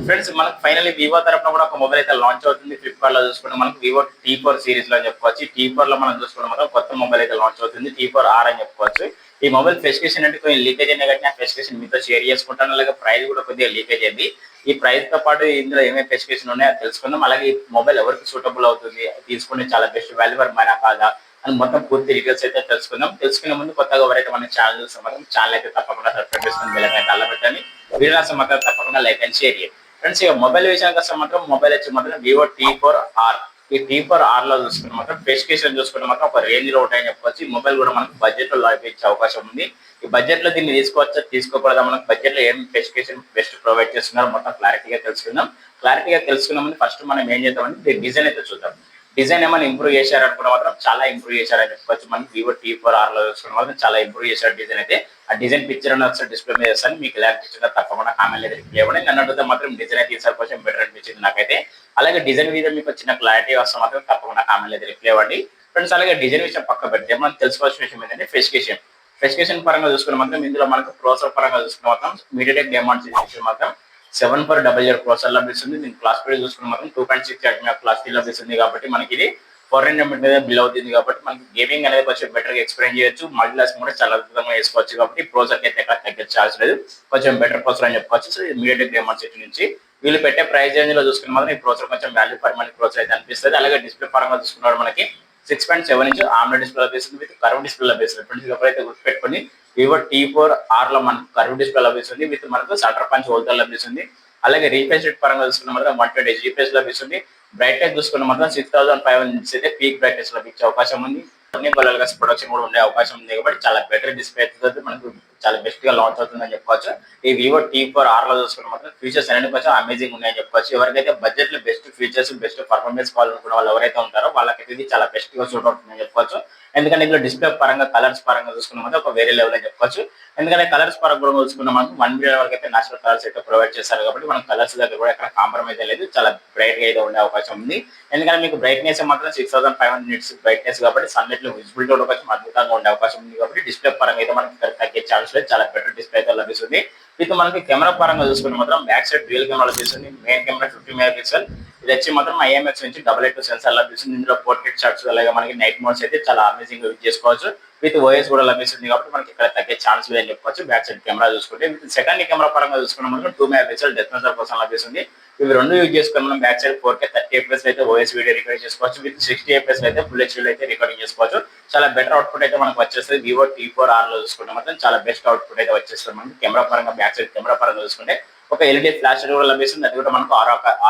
Friends మనకు finally Vivo తరపున కూడా ఒక మొబైల్ అయితే లాంచ్ అవుతుంది. ఫ్లిప్‌కార్ట్‌లో చూసుకుంటే మనకు వివో టీ4 సిరీస్‌లో అని చెప్పుకోవచ్చు. టీ4లో మనం చూసుకుంటే మాత్రం కొత్త మొబైల్ అయితే లాంచ్ అవుతుంది. టీ4 ఆర్ అని చెప్పుకోవచ్చు. ఈ మొబైల్ స్పెసిఫికేషన్ అంటే కొంచెం లీకేజ్ అయినా కానీ ఆ స్పెసిఫికేషన్ మీతో షేర్ చేసుకుంటాను. అలాగే ప్రైస్ కూడా కొద్దిగా లీకేజ్ అయింది. ఈ ప్రైస్ తో పాటు ఇందులో ఏమేమి స్పెసిఫికేషన్ ఉన్నాయో అది తెలుసుకుందాం. అలాగే ఈ మొబైల్ ఎవరికి సూటబుల్ అవుతుంది, తీసుకుంటే చాలా బెస్ట్ వాల్యూ ఫర్ మనీ కాదా అని మొత్తం పూర్తి డీటెయిల్స్ అయితే తెలుసుకుందాం. తెలుసుకునే ముందు కొత్తగా ఎవరైతే మన ఛానల్ చూస్తే మాత్రం ఛానల్ అయితే తప్పకుండా సబ్స్క్రైబ్ చేసుకుని బెల్ ఐకాన్ అలా పెట్టండి. వీడియో రాస్తే మాత్రం తప్పకుండా లైక్ అండ్ షేర్ చేయండి. ఫ్రెండ్స్ ఇక మొబైల్ విషయానికి వస్తే మాత్రం మొబైల్ వచ్చి మాత్రం వివో టీ4 ఆర్. ఈ టీ4 ఆర్ లో చూసుకుంటే మాత్రం స్పెసిఫికేషన్ చూసుకుంటే మాత్రం ఒక రేంజ్ లో ఉంటాయని చెప్పొచ్చు. ఈ మొబైల్ కూడా మనకు బడ్జెట్ లో లభించే అవకాశం ఉంది. ఈ బడ్జెట్ లో దీన్ని తీసుకోవచ్చా తీసుకోకూడదా, మనకు బడ్జెట్ లో ఏం స్పెసిఫికేషన్ బెస్ట్ ప్రొవైడ్ చేస్తున్నారు మొత్తం క్లారిటీగా తెలుసుకుందాం. క్లారిటీగా తెలుసుకున్న ముందు ఫస్ట్ మనం ఏం చేద్దామంటే డిజైన్ అయితే చూద్దాం. డిజైన్ ఏమైనా ఇంప్రూవ్ చేశారనుకున్న మాత్రం చాలా ఇంప్రూవ్ చేశారని చెప్పుకోవచ్చు. మనకి వివో టీ4 ఆర్ లో చూసుకున్న మాత్రం చాలా ఇంప్రూవ్ చేశారు డిజైన్ అయితే. ఆ డిజైన్ పిక్చర్ అని ఒకసారి డిస్ప్లే మీద చేస్తాను, మీకు ఎలాంటి పిక్చర్ తప్పకుండా కామెంట్ అయితే రిప్లై ఇవ్వండి. నన్ను అడిగితే మాత్రం డిజైన్ అయితే ఈసారి కొంచెం బెటర్ అనిపించింది నాకైతే. అలాగే డిజైన్ మీద మీకు వచ్చిన క్లారిటీ వస్తే మాత్రం తప్పకుండా కామెంట్ అయితే రిప్లై ఇవ్వండి. ఫ్రెండ్స్ అలాగే డిజైన్ విషయం పక్క పెడితే మనం తెలుసుకోవాల్సిన విషయం ఏంటంటే స్పెసిఫికేషన్ పరంగా చూసుకున్న మాత్రం ఇందులో మనకు ప్రాసెసర్ పరంగా చూసుకున్న మాత్రం మీడియాటెక్ డైమండ్ సిరీస్ మాత్రం 7400 ప్రాసెసర్ లభిస్తుంది. దీని క్లాస్ స్పీడ్ చూసుకున్న మాత్రం 2.6 క్లాస్ స్పీడ్ లభిస్తుంది. కాబట్టి మనకి ఇది 400 మీద బిల్ అవుతుంది. కాబట్టి మనకి గేమింగ్ అనేది కొంచెం బెటర్ గా ఎక్స్ప్లెయిన్ చేయొచ్చు. మల్టీ టాస్క్ కూడా చాలా అద్భుతంగా చేసుకోవచ్చు. కాబట్టి ప్రాసెసర్ అయితే ఎక్కడ తగ్గించాల్సి లేదు, కొంచెం బెటర్ ప్రాసెసర్ అని చెప్పుకోవచ్చు. సో మీడియాటెక్ డైమండ్ సిటీ నుంచి వీళ్ళు పెట్టే ప్రైస్ రేంజ్ లో చూసుకున్న మాత్రం ఈ ప్రాసెసర్ కొంచెం వాల్యూ ఫర్ మనీ ప్రాసెసర్ అయితే అనిపిస్తుంది. అలాగే డిస్ప్లే పరంగా చూసుకున్నాడు మనకి 6.7 ఇంచ్ ఆమ్లెట్ డిస్ప్లే లభిస్తుంది, విత్ కర్వ్ డిస్ప్లే లభిస్తుంది. ఫ్రెండ్స్ ఎప్పుడైతే గుర్తుపెట్టుకుని వివో టీ4 ఆర్ లో మనకు కర్వ్ డిస్ప్లే లభిస్తుంది, విత్ మనకు సెంటర్ పంచ్ హోల్డర్ లభిస్తుంది. అలాగే రీఫ్రెష్ రేట్ పరంగా చూసుకున్న మాత్రం 120 జీపీఎస్ లభిస్తుంది. బ్రైట్నెస్ చూసుకున్న మాత్రం 6500 అయితే పీక్ బ్రైట్నెస్ లభించే అవకాశం ఉంది. అన్ని కలర్గా ప్రొడక్షన్ కూడా ఉండే అవకాశం ఉంది. కాబట్టి చాలా బెటర్ డిస్ప్లే అయితే మనకు చాలా బెస్ట్ గా లాంచ్ అవుతుందని చెప్పుకోవచ్చు. ఈ వివో టీ4 ఆర్ లో చూసుకున్న మాత్రం ఫీచర్స్ అన్ని కొంచెం అమేజింగ్ ఉన్నాయని చెప్పుకోవచ్చు. ఎవరికైతే బడ్జెట్ లో బెస్ట్ ఫీచర్స్ బెస్ట్ పర్ఫార్మెన్స్ కావాలనుకున్న వాళ్ళు ఎవరైతే ఉంటారో వాళ్ళకైతే ఇది చాలా బెస్ట్ గా సూట్ అవుతుందని చెప్పుకోవచ్చు. ఎందుకంటే ఇందులో డిస్ప్లే పరంగా కలర్స్ పరంగా చూసుకున్న మాత్రం ఒక వేరే లెవెల్ అని చెప్పుకోవచ్చు. ఎందుకంటే కలర్స్ పరంగా కూడా చూసుకున్న మనం 1 మిలియన్ వరకు అయితే నేచురల్ కలర్స్ అయితే ప్రొవైడ్ చేస్తారు. కాబట్టి మనం కలర్స్ దగ్గర కూడా ఎక్కడ కాంప్రమైజ్ లేదు, చాలా బ్రైట్ గా అయితే ఉండే అవకాశం ఉంది. ఎందుకంటే మీకు బ్రైట్నెస్ మాత్రం 6500 నిట్స్ బ్రైట్నెస్ కాబట్టి సన్లైట్ లో విజిబిలిటీ కూడా కొంచెం అద్భుతంగా ఉండే అవకాశం ఉంది. కాబట్టి డిస్ప్లే పరంగా అయితే మనకి తగ్గే ఛాన్స్ లేదు, చాలా బెటర్ డిస్ప్లే అయితే లభిస్తుంది. ఇది మనకి కెమెరా పరంగా చూసుకుంటే మాత్రం బ్యాక్ సైడ్ రియల్ కెమెరా లభిస్తుంది. మెయిన్ కెమెరా 50 మెగా పిక్సెల్, ఇది వచ్చి మాత్రం ఐఎంఎక్స్ నుంచి 882 సెన్సార్ లభిస్తుంది. ఇందులో పోర్ట్రేట్ షాట్స్ అలాగే మనకి నైట్ మోడ్స్ అయితే చాలా అమేజింగ్ యూజ్ చేసుకోవచ్చు. విత్ ఓఎస్ కూడా లభిస్తుంది. కాబట్టి మనకి ఇక్కడ తగ్గే ఛాన్స్ లేదని చెప్పుకోవచ్చు. బ్యాక్ సైడ్ కెమెరా చూసుకుంటే సెకండ్ కెమెరా పరంగా చూసుకున్న మనం 2 మెగా పిక్సెల్ డెత్ సెన్సార్ కోసం లభిస్తుంది. ఇవి రెండు యూజ్ చేసుకుని మనం బ్యాక్ సైడ్ 4K 30 FPS అయితే ఓఎస్ వీడియో రికార్డ్ చేసుకోవచ్చు. విత్ 60 FPS అయితే ఫుల్ హెచ్డీ అయితే రికార్డింగ్ చేసుకోవచ్చు. చాలా బెటర్ అవుట్పుట్ అయితే మనకు వచ్చేస్తుంది. వివో టీ4 ఆర్ లో చూసుకుంటే మాత్రం చాలా బెస్ట్ అవుట్పుట్ అయితే వచ్చేస్తుంది. మనకి కెమెరా పరంగా బ్యాక్ సైడ్ కెమెరా పరంగా చూసుకుంటే ఒక ఎల్ఈడి ఫ్లాష్ కూడా లభిస్తుంది. అది కూడా మనకు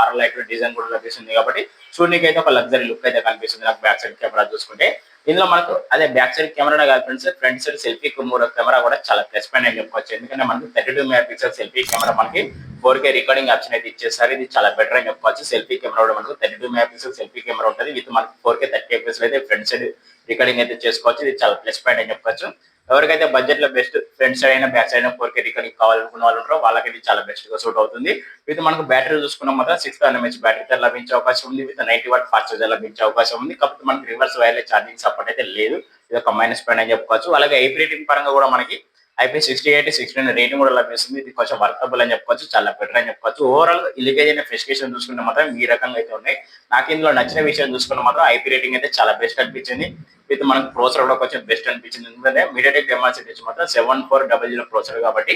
ఆర్ లైట్ డిజైన్ కూడా లభిస్తుంది. కాబట్టి చూడడానికి అయితే ఒక లగ్జరీ లుక్ అయితే కనిపిస్తుంది నాకు బ్యాక్ సైడ్ కెమెరా చూసుకుంటే. ఇందులో మనకు అదే బ్యాక్ సైడ్ కెమెరా కాదు friends, front side selfie camera కూడా చాలా ప్లస్ పాయింట్ అని చెప్పుకోవచ్చు. ఎందుకంటే మనకు 32 మెగా పిక్సెల్ సెల్ఫీ కెమెరా మనకి 4K రికార్డింగ్ ఆప్షన్ అయితే ఇచ్చేస్తారు. ఇది చాలా బెటర్ అని చెప్పుకోవచ్చు. సెల్ఫీ కెమెరా కూడా మనకు 32 మెగా పిక్సెల్ సెల్ఫీ కెమెరా ఉంటుంది. విత్ మనకు 4K 30 FPS అయితే ఫ్రంట్ సైడ్ రికార్డింగ్ అయితే చేసుకోవచ్చు. ఇది చాలా ప్లస్ పాయింట్ అని చెప్పుకోవచ్చు. ఎవరికైతే బడ్జెట్ లో బెస్ట్ ఫ్రంట్ సైడ్ అయినా బ్యాక్ సైడ్ 4K రికార్డింగ్ కావాలనుకున్న వాళ్ళు ఉంటారో వాళ్ళకైతే చాలా బెస్ట్ గా సూట్ అవుతుంది. విత్ మనకు బ్యాటరీ చూసుకున్న మాత్రం 6000 mAh బ్యాటరీ లభించే అవకాశం ఉంది. విత్ 90 వాట్ ఫాస్ట్ చార్జర్ లభించే అవకాశం ఉంది. కాకపోతే మనకి రివర్స్ వైర్లెస్ ఛార్జింగ్ సపోర్ట్ అయితే లేదు. ఇది ఒక మైనస్ పాయింట్ అని చెప్పుకోవచ్చు. అలాగే ఐపీ రేటింగ్ పరంగా కూడా మనకి IP68 69 రేటింగ్ కూడా లభిస్తుంది. ఇది కొంచెం వర్కబుల్ అని చెప్పుకోవచ్చు, చాలా బెటర్ అని చెప్పుకోవచ్చు. ఓవరాల్ లీకేజ్ అయిన స్పెసిఫికేషన్ చూసుకుంటే మాత్రం ఈ రకంగా అయితే ఉన్నాయి. నాకు ఇందులో నచ్చిన విషయం చూసుకుంటే మాత్రం ఐపీ రేటింగ్ అయితే చాలా బెస్ట్ అనిపించింది. విత్ మనకు ప్రాసెసర్ కూడా కొంచెం బెస్ట్ అనిపించింది. ఎందుకంటే మీడియాటెక్ డైమెన్సిటీ మాత్రం 7400 ప్రాసెసర్ కాబట్టి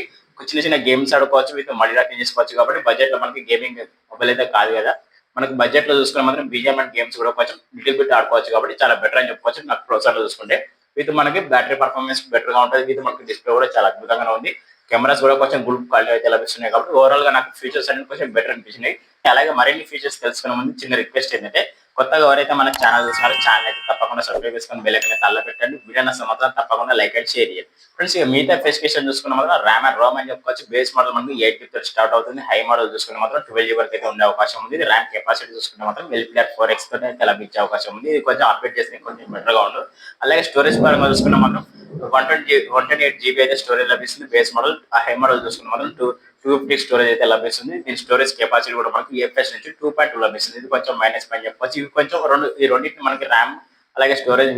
చిన్న చిన్న గేమ్స్ ఆడుకోవచ్చు, విత్ మల్టీటాస్కింగ్ చేసుకోవచ్చు. కాబట్టి బడ్జెట్ లో మనకి గేమింగ్ మొబైల్ అయితే కాదు కదా, మనకు బడ్జెట్ లో చూసుకున్న మాత్రం బీజిఎం అండ్ గేమ్స్ కూడా కొంచెం లిటిల్ బిట్ ఆడుకోవచ్చు. కాబట్టి చాలా బెటర్ అని చెప్పుకోవచ్చు నాకు ప్రాసెసర్ లో చూసుకుంటే. విత్ మనకి బ్యాటరీ పర్ఫార్మెన్స్ బెటర్ గా ఉంటుంది. విత్ మనకి డిస్ప్లే కూడా చాలా అద్భుతంగా ఉంది. కెమెరాస్ కూడా కొంచెం గుడ్ క్వాలిటీ అయితే లభిస్తున్నాయి. కాబట్టి ఓవరాల్ గా నాకు ఫీచర్స్ అన్ని కొంచెం బెటర్ అనిపించినాయి. అలాగే మరిన్ని ఫీచర్స్ తెలుసుకునే ముందు చిన్న రిక్వెస్ట్ ఏంటంటే, కొత్తగా ఎవరైతే మన ఛానల్ చూస్తున్నారో ఛానల్ అయితే తప్పకుండా సబ్స్క్రైబ్ చేసుకొని బెల్ ఐకాన్ తల్ల పెట్టండి. వీడియో నచ్చితే మాత్రం తప్పకుండా లైక్ అండ్ షేర్ చేయండి. ఫ్రెండ్స్ ఇక మిగతా స్పెసిఫికేషన్ చూసుకున్న మాత్రం ర్యామ్ అండ్ రోమ్ అని చెప్పుకోవచ్చు. బేస్ మోడల్ మనకి 8GB తో స్టార్ట్ అవుతుంది. హై మోడల్ చూసుకుంటే మాత్రం 12GB వరకు అయితే ఉండే అవకాశం ఉంది. ఇది ర్యామ్ కెపాసిటీ చూసుకుంటే మాత్రం LPDDR 4X తో అయితే లభించే అవకాశం ఉంది. ఇది కొంచెం అప్డేట్ చేస్తే కొంచెం బెటర్ గా ఉండదు. అలాగే స్టోరేజ్ పరంగా చూసుకుంటే మాత్రం 128GB అయితే స్టోరేజ్ లభిస్తుంది బేస్ మోడల్. ఆ హై మోడల్ చూసుకుంటే మాత్రం 250 స్టోరేజ్ అయితే లభిస్తుంది. దీని స్టోరేజ్ కెపాసిటీ కూడా మనకి AFS నుంచి 2.2 లభిస్తుంది. ఇది కొంచెం మైనస్ పాయింట్ చెప్పొచ్చు. ఇవి కొంచెం ఈ రెండింటిని మనకి ర్యామ్ అలాగే స్టోరేజ్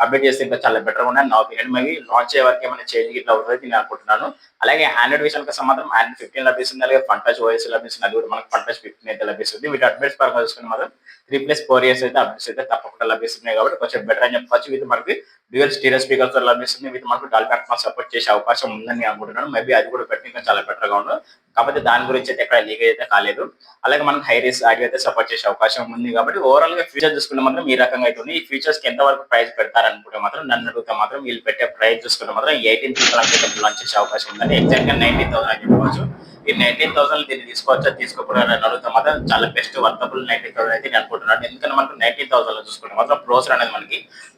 అప్డేట్ చేస్తే ఇంకా చాలా బెటర్గా ఉన్నాయి నా ఒపీనియన్. మేబీ లాంచ్ అయ్యే వరకు ఏమైనా చేంజ్ ఇట్లా అవుతుంది నేను అనుకుంటున్నాను. అలాగే ఆండ్రాయిడ్ విషయానికి వస్తే మాత్రం ఆండ్రాయిడ్ 15 లభిస్తుంది. అలాగే ఫన్ టచ్ ఓఎస్ లభిస్తుంది. అది కూడా మనకు ఫన్ టచ్ 15 అయితే లభిస్తుంది. వీటి అప్డేట్స్ పరంగా చూసుకుంటే మాత్రం 3+4 ఇయర్స్ అయితే అప్డేట్స్ అయితే తప్పకుండా లభిస్తున్నాయి కాబట్టి కొంచెం బెటర్ అని చెప్పొచ్చు. ఇది మనకి డ్యూయల్ స్టీరియో స్పీకర్స్ తో లభిస్తుంది. వీటి మనకు డాల్బీ అట్మాస్ సపోర్ట్ చేసే అవకాశం ఉందని నేను అనుకుంటున్నాను. మేబీ అది కూడా పెట్టి ఇంకా చాలా బెటర్ గా ఉండదు. కాకపోతే దాని గురించి అయితే ఎక్కడ లీక్ అయితే కాలేదు. అలాగే మనకు హై రేస్ ఆడియో అయితే సపోర్ట్ చేసే అవకాశం ఉంది కాబట్టి ఓవరాల్ గా ఫీచర్ చూసుకుంటే మాత్రం ఈ రకంగా అయితే ఉంది. ఈ ఫీచర్స్ కి ఎంత వరకు ప్రైస్ పెడతారనుకుంటే మాత్రం నన్ను అడిగితే మాత్రం వీళ్ళు పెట్టే ప్రైస్ చూసుకుంటే మాత్రం 18,000 లాంచ్ చేసే అవకాశం ఉందని ఎగ్జాక్ట్ గా 19,000 అని చెప్పవచ్చు. ఈ 19,000 దీన్ని తీసుకోవచ్చా తీసుకోకూడదు అని అడిగితే మాత్రం చాలా బెస్ట్ వర్తబుల్ 19,000 అయితే నేను అనుకుంటున్నాను. ఎందుకంటే మనకు 19,000 చూసుకుంటే మాత్రం ప్రాసెసర్ అనేది మనకి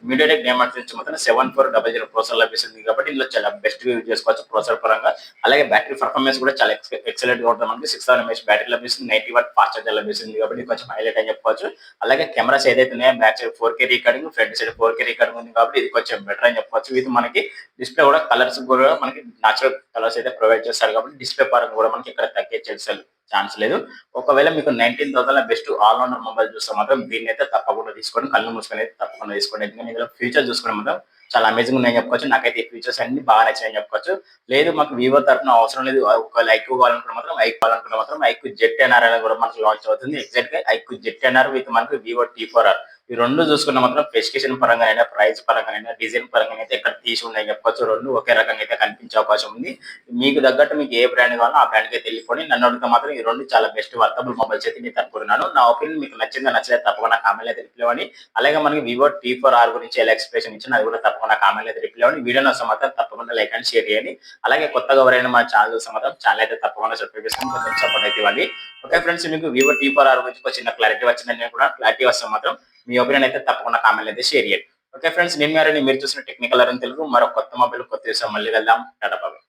మీడియాటెక్ డైమండ్స్ నుంచి మాత్రం 7400 ప్రాసెసర్ లభిస్తుంది కాబట్టి ఇందులో చాలా బెస్ట్ యూజ్ చేసుకోవచ్చు ప్రాసెసర్ పరంగా. అలాగే బ్యాటరీ పర్ఫార్మెన్స్ కూడా చాలా ఎక్సలెంట్ గా ఉంటుంది. మనకి 6000 mAh బ్యాటరీ లభిస్తుంది. 90 వాట్ ఫాస్ట్ చార్జర్ లభిస్తుంది కాబట్టి కొంచెం హైలైట్ అని చెప్పుకోవచ్చు. అలాగే కెమెరాస్ ఏదైతే ఉన్నాయో back side 4K recording, front side 4K recording ఉంది కాబట్టి ఇది కొంచెం బెటర్ అని చెప్పొచ్చు. ఇది మనకి డిస్ప్లే కూడా కలర్స్ కూడా మనకి నాచురల్ కలర్స్ అయితే ప్రొవైడ్ చేస్తారు కాబట్టి డిస్ప్లే పరంగా కూడా మనకి ఇక్కడ తగ్గే ఛాన్స్ లేదు. ఒకవేళ మీకు 19,000 బెస్ట్ ఆల్ రౌండర్ మొబైల్ చూస్తే మాత్రం దీన్ని అయితే తప్పకుండా తీసుకోండి. కళ్ళు మూసుకొని అయితే తప్పకుండా తీసుకోండి. ఎందుకంటే ఇందులో ఫీచర్ చూసుకుంటే మాత్రం చాలా అమేజింగ్ ఉన్నాయని చెప్పుకోవచ్చు. నాకైతే ఈ ఫీచర్స్ అన్ని బాగా నచ్చాయని చెప్పుకోవచ్చు. లేదు మాకు వివో తరఫున అవసరం లేదు, ఒకవేళ ఐక్యూ కావాలనుకుంటే మాత్రం ఐక్యూ జెడ్10R అనేది కూడా మనకు లాంచ్ అవుతుంది. ఎగ్జాక్ట్ గా ఐక్యూ జెడ్10R విత్ మనకు వివో T4R ఈ రెండు చూసుకున్న మాత్రం స్పెసిఫికేషన్ పరంగానైనా ప్రైస్ పరంగానైనా డిజైన్ పరంగా అయితే ఇక్కడ తీసి ఉన్నాయని చెప్పొచ్చు. రెండు ఒకే రకంగా అయితే కనిపించే అవకాశం ఉంది. మీకు తగ్గట్టు మీకు ఏ బ్రాండ్ కావాలో ఆ బ్రాండ్ కి వెళ్ళిపోయి నన్ను అడిగితే మాత్రం ఈ రెండు చాలా బెస్ట్ వర్తబుల్ మొబైల్స్ అయితే నేను అనుకుంటున్నాను. నా ఒపీనియన్ మీకు నచ్చిందా నచ్చలేదు తప్పకుండా కామెంట్ అయితే రిప్లై ఇవ్వండి. అలాగే మనకి వివో T4R గురించి ఎలా ఎక్స్ప్రెషన్ ఇచ్చిన అది కూడా తప్పకుండా కామెంట్ అయితే రిప్లై ఇవ్వండి. వీడియో నచ్చితే మాత్రం తప్పకుండా లైక్ అండ్ షేర్ చేయండి. అలాగే కొత్తగా ఎవరైనా మా ఛానల్ చూస్తే మాత్రం ఛానల్ అయితే తప్పకుండా సబ్స్క్రైబ్ చేసుకొని కొంచెం సపోర్ట్ అయితే ఇవ్వండి. ఓకే ఫ్రెండ్స్, మీకు వివో T4R గురించి ఒక చిన్న క్లారిటీ వచ్చిందని నేను కూడా క్లారిటీ వస్తే మాత్రం మీ ఒపీనియన్ అయితే తప్పకుండా కామెంట్ అయితే షేర్ చేయండి. ఓకే ఫ్రెండ్స్, నేను మీరు చూసిన టెక్నికల్ అని తెలుగు మరో కొత్త మొబైల్ కొత్త విషయం మళ్ళీ వెళ్దాం. టాటా బాయ్.